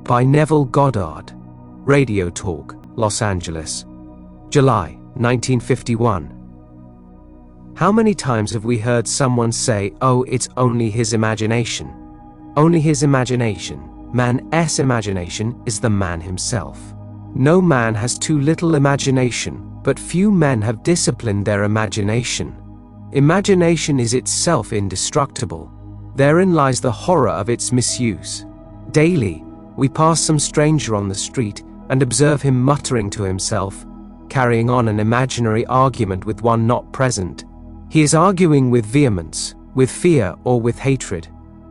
by Neville Goddard. Radio Talk, Los Angeles, July 1951. How many times have we heard someone say, "Oh, it's only his imagination." Only his imagination. Man's imagination is the man himself. No man has too little imagination, but few men have disciplined their imagination. Imagination is itself indestructible. Therein lies the horror of its misuse. Daily, we pass some stranger on the street and observe him muttering to himself, carrying on an imaginary argument with one not present. He is arguing with vehemence, with fear, or with hatred,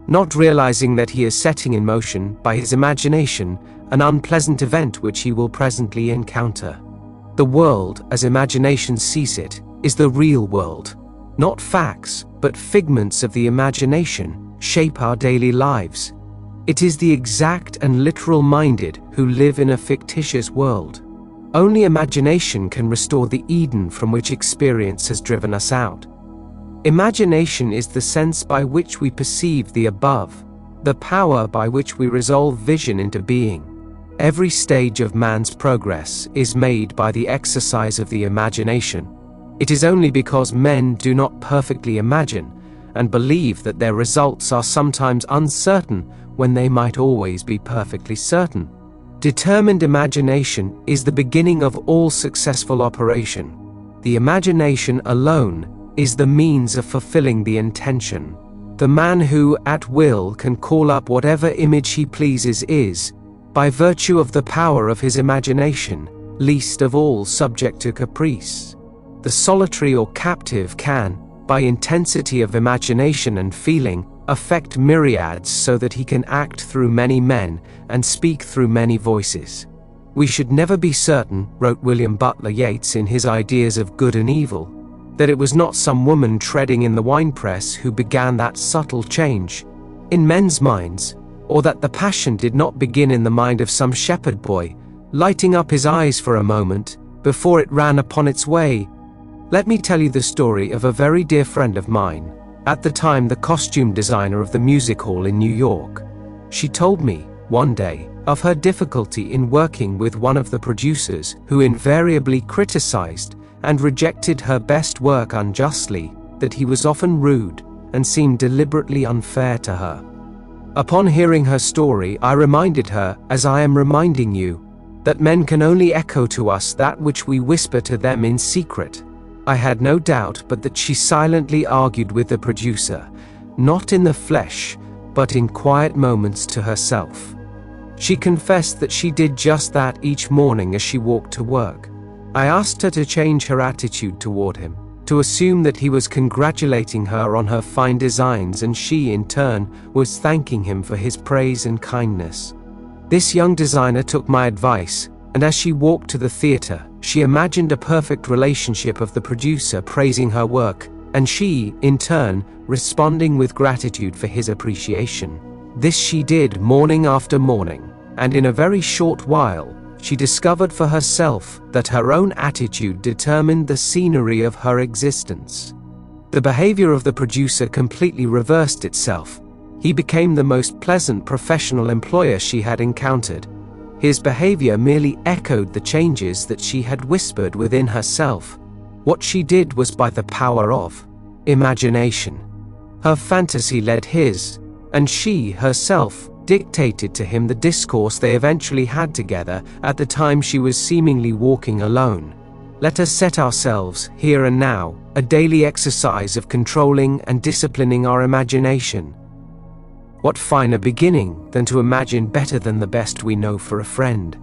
not realizing that he is setting in motion, by his imagination, an unpleasant event which he will presently encounter. The world, as imagination sees it, is the real world. Not facts, but figments of the imagination, shape our daily lives. It is the exact and literal-minded who live in a fictitious world. Only imagination can restore the Eden from which experience has driven us out. Imagination is the sense by which we perceive the above, the power by which we resolve vision into being. Every stage of man's progress is made by the exercise of the imagination. It is only because men do not perfectly imagine and believe that their results are sometimes uncertain when they might always be perfectly certain. Determined imagination is the beginning of all successful operation. The imagination alone is the means of fulfilling the intention. The man who, at will, can call up whatever image he pleases is, by virtue of the power of his imagination, least of all subject to caprice. The solitary or captive can, by intensity of imagination and feeling, affect myriads so that he can act through many men and speak through many voices. We should never be certain, wrote William Butler Yeats in his Ideas of Good and Evil, that it was not some woman treading in the winepress who began that subtle change in men's minds, or that the passion did not begin in the mind of some shepherd boy, lighting up his eyes for a moment before it ran upon its way. Let me tell you the story of a very dear friend of mine, at the time the costume designer of the music hall in New York. She told me, one day, of her difficulty in working with one of the producers who invariably criticized and rejected her best work unjustly, that he was often rude and seemed deliberately unfair to her. Upon hearing her story, I reminded her, as I am reminding you, that men can only echo to us that which we whisper to them in secret. I had no doubt but that she silently argued with the producer, not in the flesh, but in quiet moments to herself. She confessed that she did just that each morning as she walked to work. I asked her to change her attitude toward him, to assume that he was congratulating her on her fine designs and she, in turn, was thanking him for his praise and kindness. This young designer took my advice, and as she walked to the theater, she imagined a perfect relationship of the producer praising her work, and she, in turn, responding with gratitude for his appreciation. This she did morning after morning, and in a very short while, she discovered for herself that her own attitude determined the scenery of her existence. The behavior of the producer completely reversed itself. He became the most pleasant professional employer she had encountered. His behavior merely echoed the changes that she had whispered within herself. What she did was by the power of imagination. Her fantasy led his, and she herself dictated to him the discourse they eventually had together at the time she was seemingly walking alone. Let us set ourselves, here and now, a daily exercise of controlling and disciplining our imagination. What finer beginning than to imagine better than the best we know for a friend?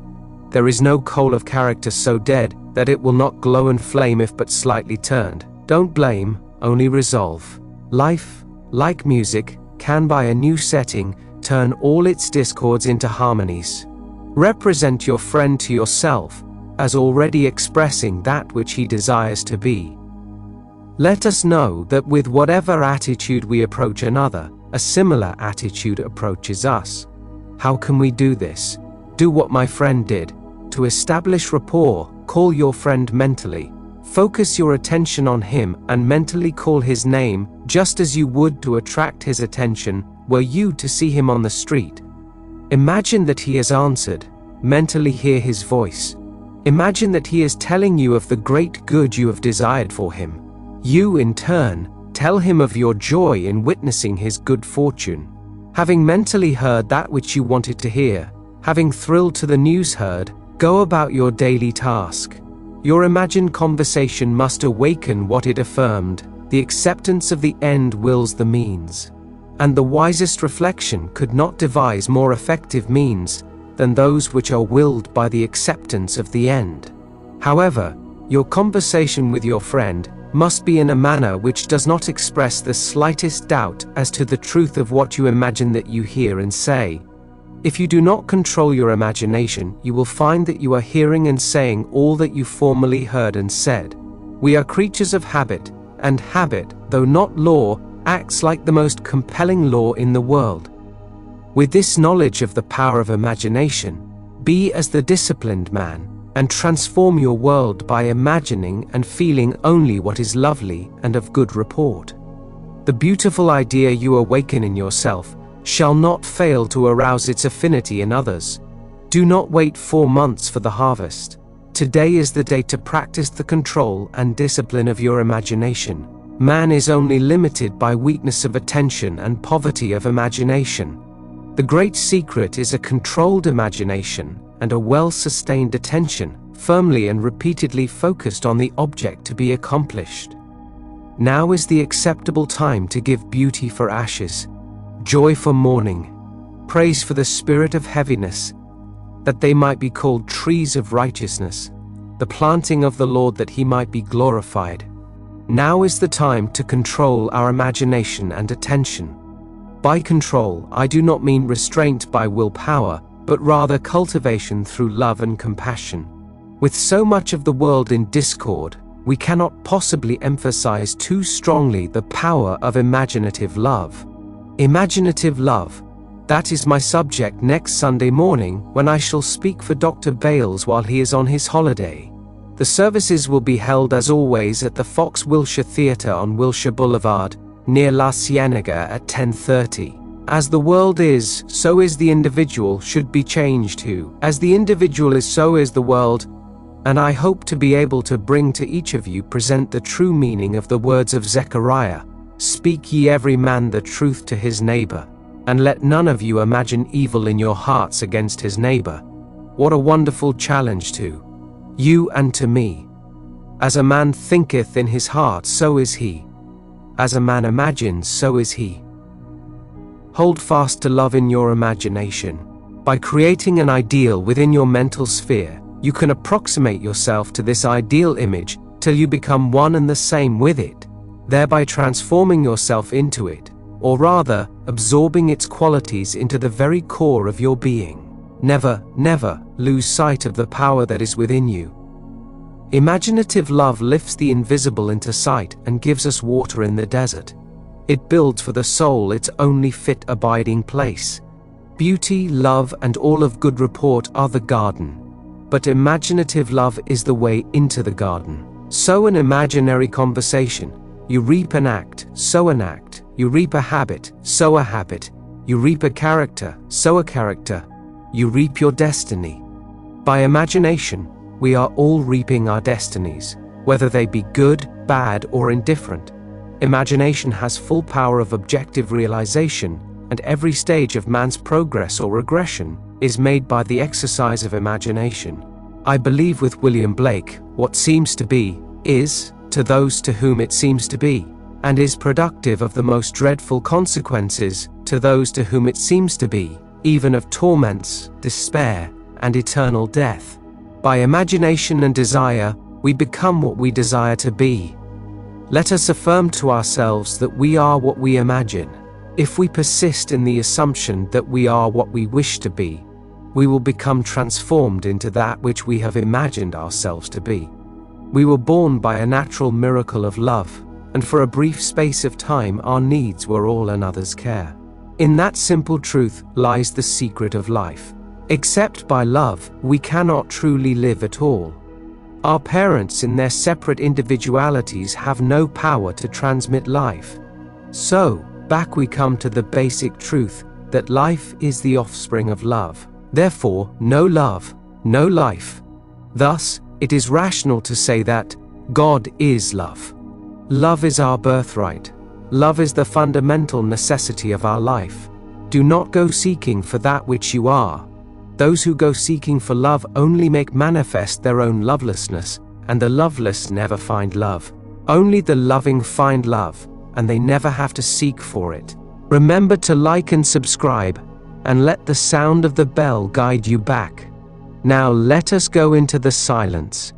There is no coal of character so dead that it will not glow and flame if but slightly turned. Don't blame, only resolve. Life, like music, can by a new setting turn all its discords into harmonies. Represent your friend to yourself as already expressing that which he desires to be. Let us know that with whatever attitude we approach another, a similar attitude approaches us. How can we do this? Do what my friend did. To establish rapport, call your friend mentally. Focus your attention on him and mentally call his name, just as you would to attract his attention were you to see him on the street. Imagine that he has answered. Mentally hear his voice. Imagine that he is telling you of the great good you have desired for him. You, in turn, tell him of your joy in witnessing his good fortune. Having mentally heard that which you wanted to hear, having thrilled to the news heard, go about your daily task. Your imagined conversation must awaken what it affirmed. The acceptance of the end wills the means. And the wisest reflection could not devise more effective means than those which are willed by the acceptance of the end. However, your conversation with your friend must be in a manner which does not express the slightest doubt as to the truth of what you imagine that you hear and say. If you do not control your imagination, you will find that you are hearing and saying all that you formerly heard and said. We are creatures of habit, and habit, though not law, acts like the most compelling law in the world. With this knowledge of the power of imagination, be as the disciplined man, and transform your world by imagining and feeling only what is lovely and of good report. The beautiful idea you awaken in yourself shall not fail to arouse its affinity in others. Do not wait 4 months for the harvest. Today is the day to practice the control and discipline of your imagination. Man is only limited by weakness of attention and poverty of imagination. The great secret is a controlled imagination and a well-sustained attention, firmly and repeatedly focused on the object to be accomplished. Now is the acceptable time to give beauty for ashes, joy for mourning, praise for the spirit of heaviness, that they might be called trees of righteousness, the planting of the Lord that he might be glorified. Now is the time to control our imagination and attention. By control, I do not mean restraint by willpower, but rather cultivation through love and compassion. With so much of the world in discord, we cannot possibly emphasize too strongly the power of imaginative love. Imaginative love, that is my subject next Sunday morning when I shall speak for Dr. Bales while he is on his holiday. The services will be held as always at the Fox Wilshire Theatre on Wilshire Boulevard, near La Cienega at 10:30. As the world is, so is the individual should be changed to. As the individual is, so is the world. And I hope to be able to bring to each of you present the true meaning of the words of Zechariah. Speak ye every man the truth to his neighbor, and let none of you imagine evil in your hearts against his neighbor. What a wonderful challenge to you and to me. As a man thinketh in his heart, so is he. As a man imagines, so is he. Hold fast to love in your imagination. By creating an ideal within your mental sphere, you can approximate yourself to this ideal image till you become one and the same with it, thereby transforming yourself into it, or rather, absorbing its qualities into the very core of your being. Never, never lose sight of the power that is within you. Imaginative love lifts the invisible into sight and gives us water in the desert. It builds for the soul its only fit abiding place. Beauty, love, and all of good report are the garden. But imaginative love is the way into the garden. Sow an imaginary conversation. You reap an act, sow an act. You reap a habit, sow a habit. You reap a character, sow a character. You reap your destiny. By imagination, we are all reaping our destinies, whether they be good, bad, or indifferent. Imagination has full power of objective realization, and every stage of man's progress or regression is made by the exercise of imagination. I believe with William Blake, what seems to be, is, to those to whom it seems to be, and is productive of the most dreadful consequences, to those to whom it seems to be, even of torments, despair, and eternal death. By imagination and desire, we become what we desire to be. Let us affirm to ourselves that we are what we imagine. If we persist in the assumption that we are what we wish to be, we will become transformed into that which we have imagined ourselves to be. We were born by a natural miracle of love, and for a brief space of time our needs were all another's care. In that simple truth lies the secret of life. Except by love, we cannot truly live at all. Our parents in their separate individualities have no power to transmit life. So, back we come to the basic truth, that life is the offspring of love. Therefore, no love, no life. Thus, it is rational to say that God is love. Love is our birthright. Love is the fundamental necessity of our life. Do not go seeking for that which you are. Those who go seeking for love only make manifest their own lovelessness, and the loveless never find love. Only the loving find love, and they never have to seek for it. Remember to like and subscribe, and let the sound of the bell guide you back. Now let us go into the silence,